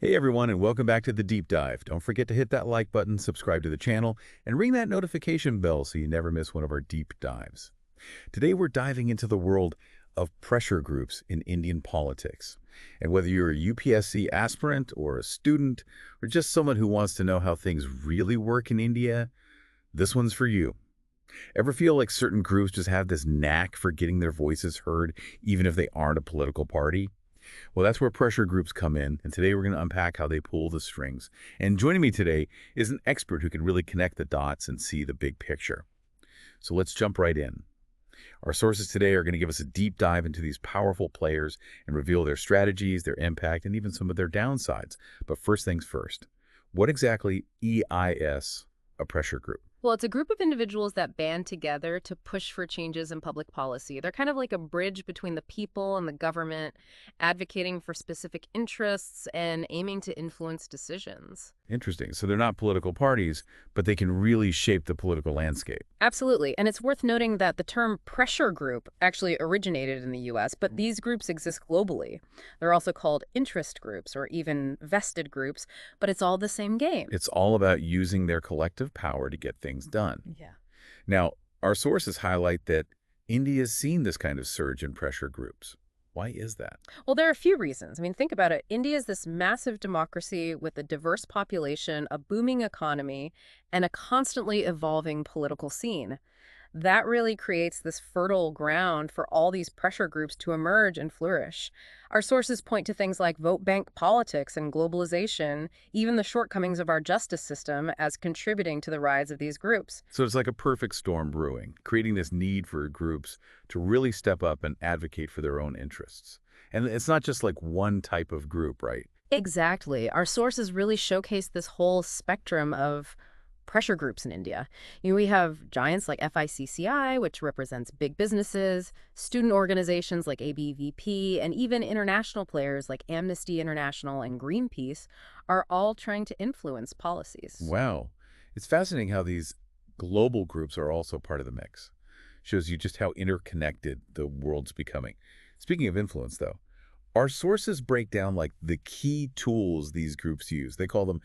Hey everyone, and welcome back to the Deep Dive. Don't forget to hit that like button, subscribe to the channel, and ring that notification bell so you never miss one of our deep dives. Today we're diving into the world of pressure groups in Indian politics. And whether you're a UPSC aspirant or a student or just someone who wants to know how things really work in India, this one's for you. Ever feel like certain groups just have this knack for getting their voices heard even if they aren't a political party? Well, that's where pressure groups come in, and today we're going to unpack how they pull the strings. And joining me today is an expert who can really connect the dots and see the big picture. So let's jump right in. Our sources today are going to give us a deep dive into these powerful players and reveal their strategies, their impact, and even some of their downsides. But first things first, what exactly is a pressure group? Well, it's a group of individuals that band together to push for changes in public policy. They're kind of like a bridge between the people and the government, advocating for specific interests and aiming to influence decisions. Interesting. So they're not political parties, but they can really shape the political landscape. Absolutely. And it's worth noting that the term pressure group actually originated in the US, but these groups exist globally. They're also called interest groups or even vested groups, but it's all the same game. It's all about using their collective power to get things done. Yeah. Now, our sources highlight that India's seen this kind of surge in pressure groups. Why is that? Well, there are a few reasons. I mean, think about it. India is this massive democracy with a diverse population, a booming economy, and a constantly evolving political scene. That really creates this fertile ground for all these pressure groups to emerge and flourish. Our sources point to things like vote bank politics and globalization, even the shortcomings of our justice system as contributing to the rise of these groups. So it's like a perfect storm brewing, creating this need for groups to really step up and advocate for their own interests. And it's not just like one type of group, right? Exactly. Our sources really showcase this whole spectrum of pressure groups in India. We have giants like FICCI, which represents big businesses, student organizations like ABVP, and even international players like Amnesty International and Greenpeace are all trying to influence policies. Wow. It's fascinating how these global groups are also part of the mix. Shows you just how interconnected the world's becoming. Speaking of influence, though, our sources break down like the key tools these groups use. They call them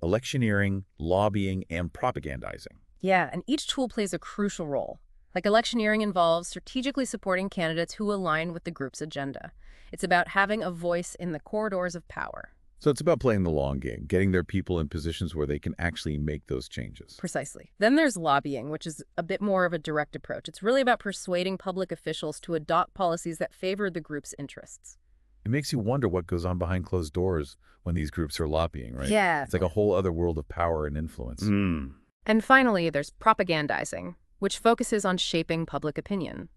electioneering, lobbying, and propagandizing. Yeah, and each tool plays a crucial role. Like electioneering involves strategically supporting candidates who align with the group's agenda. It's about having a voice in the corridors of power. So it's about playing the long game, getting their people in positions where they can actually make those changes. Precisely. Then there's lobbying, which is a bit more of a direct approach. It's really about persuading public officials to adopt policies that favor the group's interests. It makes you wonder what goes on behind closed doors when these groups are lobbying, right? Yeah. It's like a whole other world of power and influence. And finally, there's propagandizing, which focuses on shaping public opinion.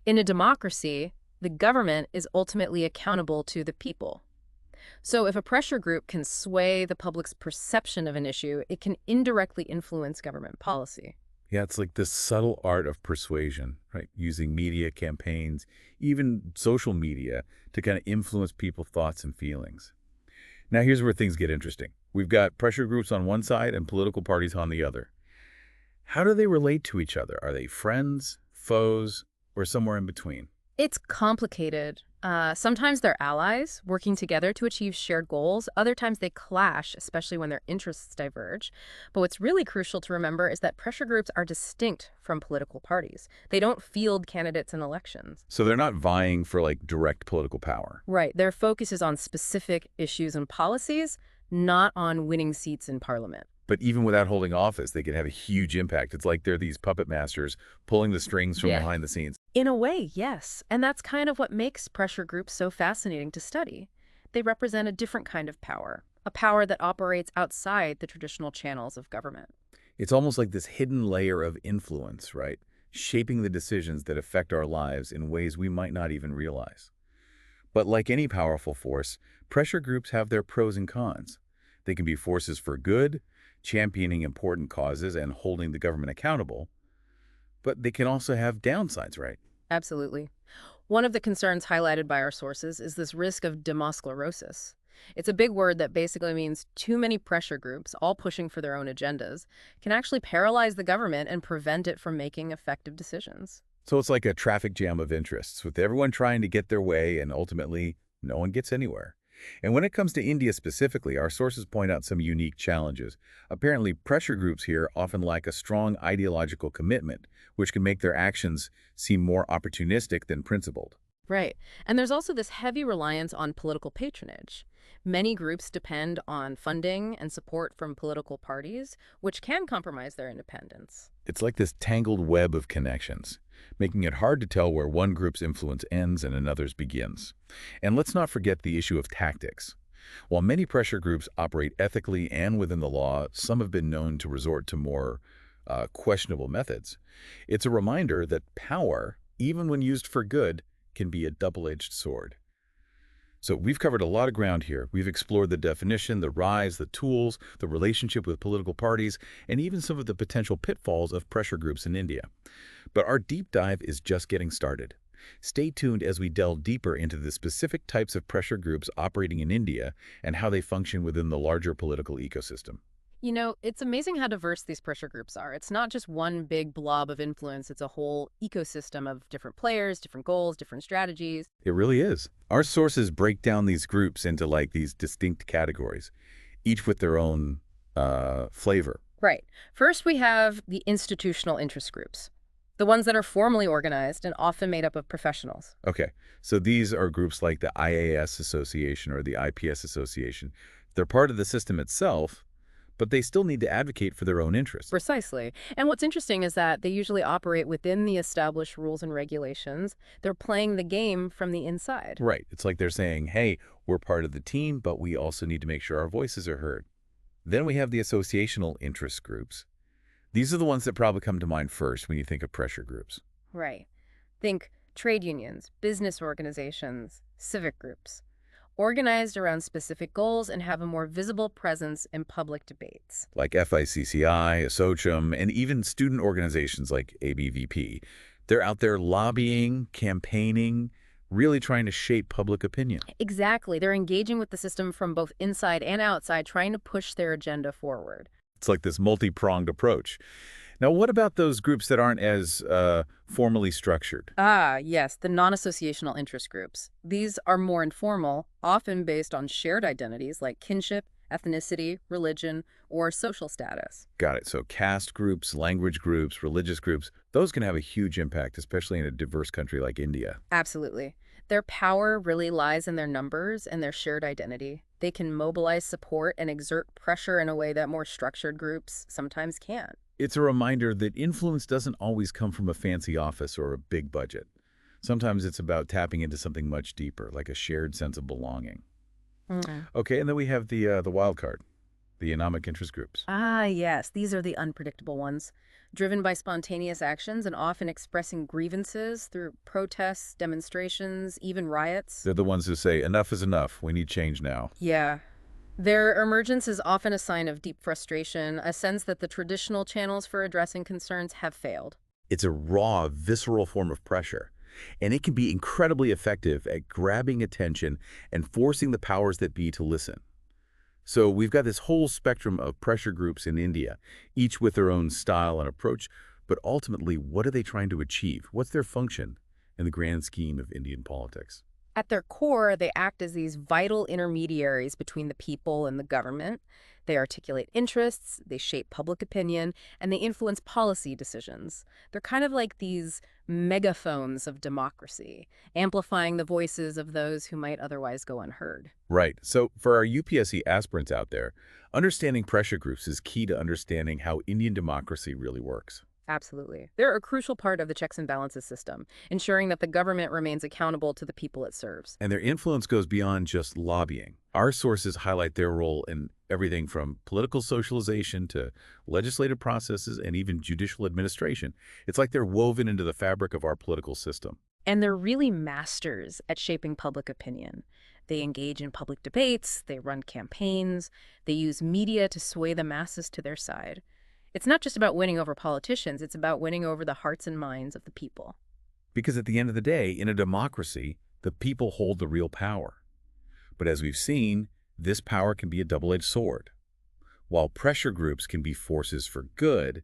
In a democracy, the government is ultimately accountable to the people. So if a pressure group can sway the public's perception of an issue, it can indirectly influence government policy. Yeah, it's like this subtle art of persuasion, right? Using media campaigns, even social media, to kind of influence people's thoughts and feelings. Now, here's where things get interesting. We've got pressure groups on one side and political parties on the other. How do they relate to each other? Are they friends, foes, or somewhere in between? It's complicated. Sometimes they're allies, working together to achieve shared goals. Other times they clash, especially when their interests diverge. But what's really crucial to remember is that pressure groups are distinct from political parties. They don't field candidates in elections. So they're not vying for like direct political power. Right. Their focus is on specific issues and policies, not on winning seats in parliament. But even without holding office, they can have a huge impact. It's like they're these puppet masters pulling the strings from behind the scenes. In a way, yes. And that's kind of what makes pressure groups so fascinating to study. They represent a different kind of power, a power that operates outside the traditional channels of government. It's almost like this hidden layer of influence, right? Shaping the decisions that affect our lives in ways we might not even realize. But like any powerful force, pressure groups have their pros and cons. They can be forces for good, championing important causes and holding the government accountable. But they can also have downsides, right? Absolutely. One of the concerns highlighted by our sources is this risk of demosclerosis. It's a big word that basically means too many pressure groups, all pushing for their own agendas, can actually paralyze the government and prevent it from making effective decisions. So it's like a traffic jam of interests, with everyone trying to get their way and ultimately no one gets anywhere. And when it comes to India specifically, our sources point out some unique challenges. Apparently, pressure groups here often lack a strong ideological commitment, which can make their actions seem more opportunistic than principled. Right. And there's also this heavy reliance on political patronage. Many groups depend on funding and support from political parties, which can compromise their independence. It's like this tangled web of connections, making it hard to tell where one group's influence ends and another's begins. And let's not forget the issue of tactics. While many pressure groups operate ethically and within the law, some have been known to resort to more questionable methods. It's a reminder that power, even when used for good, can be a double-edged sword. So we've covered a lot of ground here. We've explored the definition, the rise, the tools, the relationship with political parties, and even some of the potential pitfalls of pressure groups in India. But our deep dive is just getting started. Stay tuned as we delve deeper into the specific types of pressure groups operating in India and how they function within the larger political ecosystem. You know, it's amazing how diverse these pressure groups are. It's not just one big blob of influence, it's a whole ecosystem of different players, different goals, different strategies. It really is. Our sources break down these groups into these distinct categories, each with their own flavor. Right. First, we have the institutional interest groups, the ones that are formally organized and often made up of professionals. Okay, so these are groups like the IAS Association or the IPS Association. They're part of the system itself, but they still need to advocate for their own interests. Precisely. And what's interesting is that they usually operate within the established rules and regulations. They're playing the game from the inside. Right. It's like they're saying, hey, we're part of the team, but we also need to make sure our voices are heard. Then we have the associational interest groups. These are the ones that probably come to mind first when you think of pressure groups. Right. Think trade unions, business organizations, civic groups, organized around specific goals and have a more visible presence in public debates. Like FICCI, ASSOCHAM, and even student organizations like ABVP. They're out there lobbying, campaigning, really trying to shape public opinion. Exactly. They're engaging with the system from both inside and outside, trying to push their agenda forward. It's like this multi-pronged approach. Now, what about those groups that aren't as formally structured? Ah, yes, the non-associational interest groups. These are more informal, often based on shared identities like kinship, ethnicity, religion, or social status. Got it. So caste groups, language groups, religious groups, those can have a huge impact, especially in a diverse country like India. Absolutely. Their power really lies in their numbers and their shared identity. They can mobilize support and exert pressure in a way that more structured groups sometimes can't. It's a reminder that influence doesn't always come from a fancy office or a big budget. Sometimes it's about tapping into something much deeper, like a shared sense of belonging. Okay, and then we have the wild card, the economic interest groups. Ah, yes, these are the unpredictable ones, driven by spontaneous actions and often expressing grievances through protests, demonstrations, even riots. They're the ones who say, enough is enough, we need change now. Yeah. Their emergence is often a sign of deep frustration, a sense that the traditional channels for addressing concerns have failed. It's a raw, visceral form of pressure, and it can be incredibly effective at grabbing attention and forcing the powers that be to listen. So we've got this whole spectrum of pressure groups in India, each with their own style and approach, but ultimately, what are they trying to achieve? What's their function in the grand scheme of Indian politics? At their core, they act as these vital intermediaries between the people and the government. They articulate interests, they shape public opinion, and they influence policy decisions. They're kind of like these megaphones of democracy, amplifying the voices of those who might otherwise go unheard. Right. So for our UPSC aspirants out there, understanding pressure groups is key to understanding how Indian democracy really works. Absolutely. They're a crucial part of the checks and balances system, ensuring that the government remains accountable to the people it serves. And their influence goes beyond just lobbying. Our sources highlight their role in everything from political socialization to legislative processes and even judicial administration. It's like they're woven into the fabric of our political system. And they're really masters at shaping public opinion. They engage in public debates, they run campaigns, they use media to sway the masses to their side. It's not just about winning over politicians, it's about winning over the hearts and minds of the people. Because at the end of the day, in a democracy, the people hold the real power. But as we've seen, this power can be a double-edged sword. While pressure groups can be forces for good,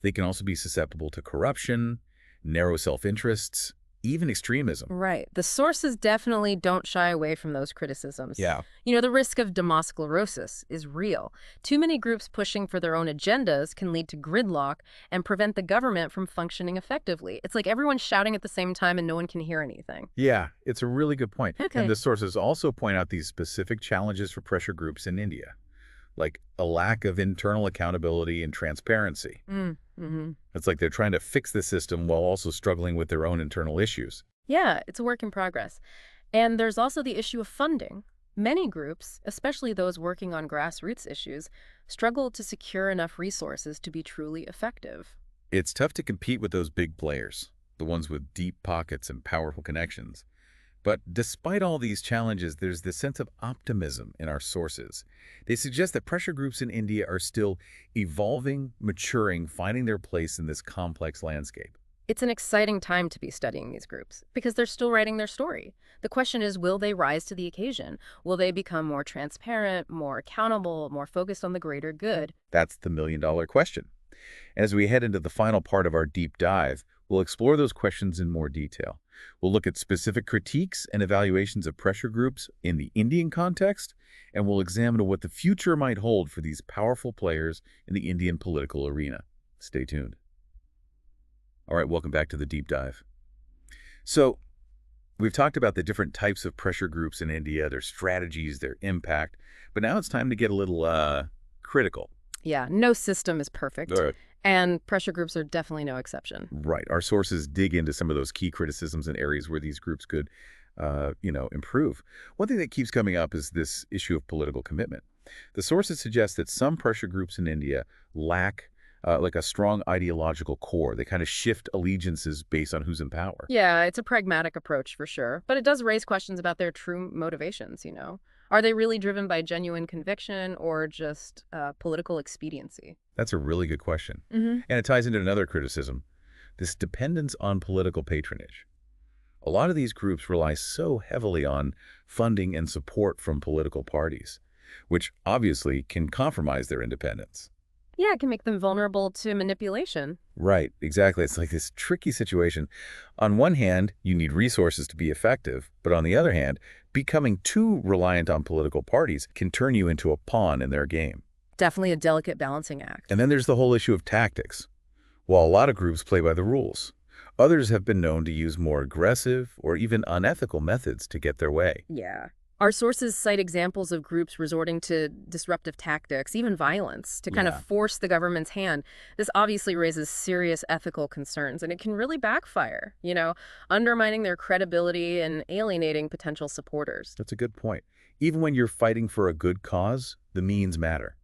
they can also be susceptible to corruption, narrow self-interests, even extremism. Right. The sources definitely don't shy away from those criticisms. Yeah. The risk of demosclerosis is real. Too many groups pushing for their own agendas can lead to gridlock and prevent the government from functioning effectively. It's like everyone's shouting at the same time and no one can hear anything. Yeah, it's a really good point. And Okay. the sources also point out these specific challenges for pressure groups in India, like a lack of internal accountability and transparency. Mm-hmm. It's like they're trying to fix the system while also struggling with their own internal issues. Yeah, it's a work in progress. And there's also the issue of funding. Many groups, especially those working on grassroots issues, struggle to secure enough resources to be truly effective. It's tough to compete with those big players, the ones with deep pockets and powerful connections. But despite all these challenges, there's this sense of optimism in our sources. They suggest that pressure groups in India are still evolving, maturing, finding their place in this complex landscape. It's an exciting time to be studying these groups because they're still writing their story. The question is, will they rise to the occasion? Will they become more transparent, more accountable, more focused on the greater good? That's the million-dollar question. As we head into the final part of our deep dive, we'll explore those questions in more detail. We'll look at specific critiques and evaluations of pressure groups in the Indian context, and we'll examine what the future might hold for these powerful players in the Indian political arena. Stay tuned. All right, welcome back to the deep dive. So, we've talked about the different types of pressure groups in India, their strategies, their impact, but now it's time to get a little critical. Yeah, no system is perfect, All right. and pressure groups are definitely no exception. Right. Our sources dig into some of those key criticisms and areas where these groups could, improve. One thing that keeps coming up is this issue of political commitment. The sources suggest that some pressure groups in India lack like a strong ideological core. They kind of shift allegiances based on who's in power. Yeah, it's a pragmatic approach for sure, but it does raise questions about their true motivations. Are they really driven by genuine conviction or just political expediency? That's a really good question. Hmm. And it ties into another criticism, this dependence on political patronage. A lot of these groups rely so heavily on funding and support from political parties, which obviously can compromise their independence. Yeah, it can make them vulnerable to manipulation. Right, exactly. It's like this tricky situation. On one hand, you need resources to be effective, but on the other hand, becoming too reliant on political parties can turn you into a pawn in their game. Definitely a delicate balancing act. And then there's the whole issue of tactics. While a lot of groups play by the rules, others have been known to use more aggressive or even unethical methods to get their way. Yeah. Our sources cite examples of groups resorting to disruptive tactics, even violence, to kind Yeah. of force the government's hand. This obviously raises serious ethical concerns, and it can really backfire, undermining their credibility and alienating potential supporters. That's a good point. Even when you're fighting for a good cause, the means matter.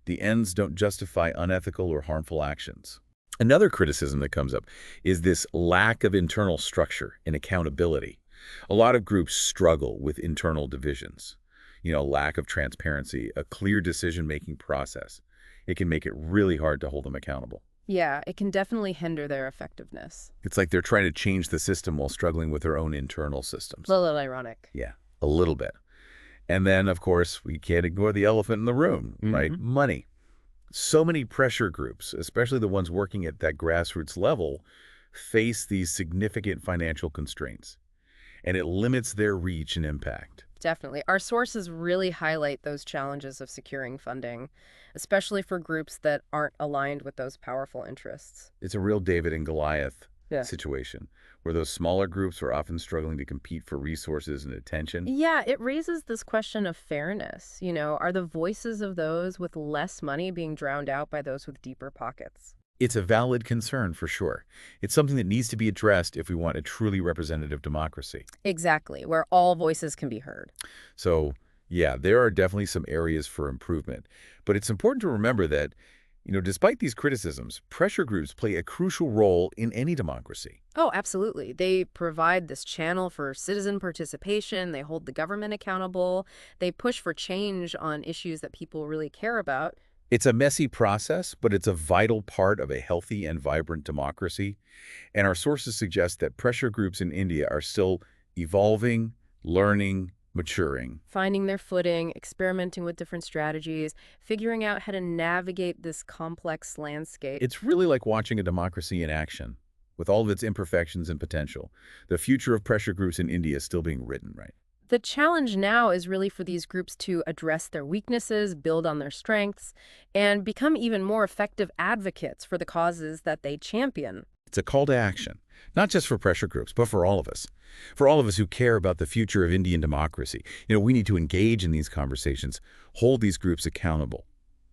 The ends don't justify unethical or harmful actions. Another criticism that comes up is this lack of internal structure and accountability. A lot of groups struggle with internal divisions, lack of transparency, a clear decision-making process. It can make it really hard to hold them accountable. Yeah, it can definitely hinder their effectiveness. It's like they're trying to change the system while struggling with their own internal systems. A little ironic. Yeah, a little bit. And then, of course, we can't ignore the elephant in the room, right? Money. So many pressure groups, especially the ones working at that grassroots level, face these significant financial constraints, and it limits their reach and impact. Definitely. Our sources really highlight those challenges of securing funding, especially for groups that aren't aligned with those powerful interests. It's a real David and Goliath Yeah. situation, where those smaller groups are often struggling to compete for resources and attention. Yeah, it raises this question of fairness. Are the voices of those with less money being drowned out by those with deeper pockets? It's a valid concern for sure. It's something that needs to be addressed if we want a truly representative democracy. Exactly, where all voices can be heard. So, yeah, there are definitely some areas for improvement. But it's important to remember that, despite these criticisms, pressure groups play a crucial role in any democracy. Oh, absolutely. They provide this channel for citizen participation. They hold the government accountable. They push for change on issues that people really care about. It's a messy process, but it's a vital part of a healthy and vibrant democracy. And our sources suggest that pressure groups in India are still evolving, learning, maturing. Finding their footing, experimenting with different strategies, figuring out how to navigate this complex landscape. It's really like watching a democracy in action. With all of its imperfections and potential, the future of pressure groups in India is still being written, right? The challenge now is really for these groups to address their weaknesses, build on their strengths, and become even more effective advocates for the causes that they champion. It's a call to action, not just for pressure groups, but for all of us. For all of us who care about the future of Indian democracy, we need to engage in these conversations, hold these groups accountable,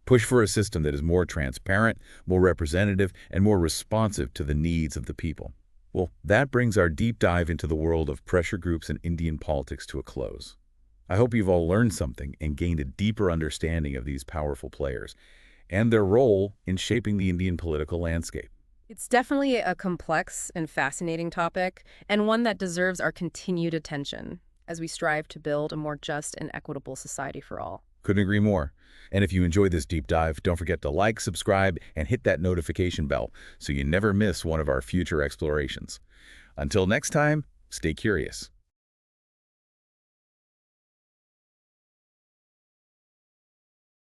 push for a system that is more transparent, more representative, and more responsive to the needs of the people. Well, that brings our deep dive into the world of pressure groups and Indian politics to a close. I hope you've all learned something and gained a deeper understanding of these powerful players and their role in shaping the Indian political landscape. It's definitely a complex and fascinating topic, and one that deserves our continued attention as we strive to build a more just and equitable society for all. Couldn't agree more. And if you enjoyed this deep dive, don't forget to like, subscribe, and hit that notification bell so you never miss one of our future explorations. Until next time, stay curious.